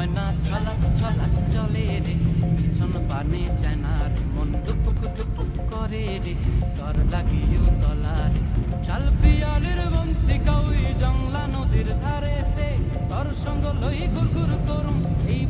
ময়না ছলাক ছলাক চলে রে, পিছন পানে চায় না রে, মন দুপুক দুপুক করে রে, তর লাগিও তলারে। শাল পিয়ালির বন্তি কাউই জংলা নদীর ধারেতে, তর সঙ্গ লই ঘুর ঘুর করুম এই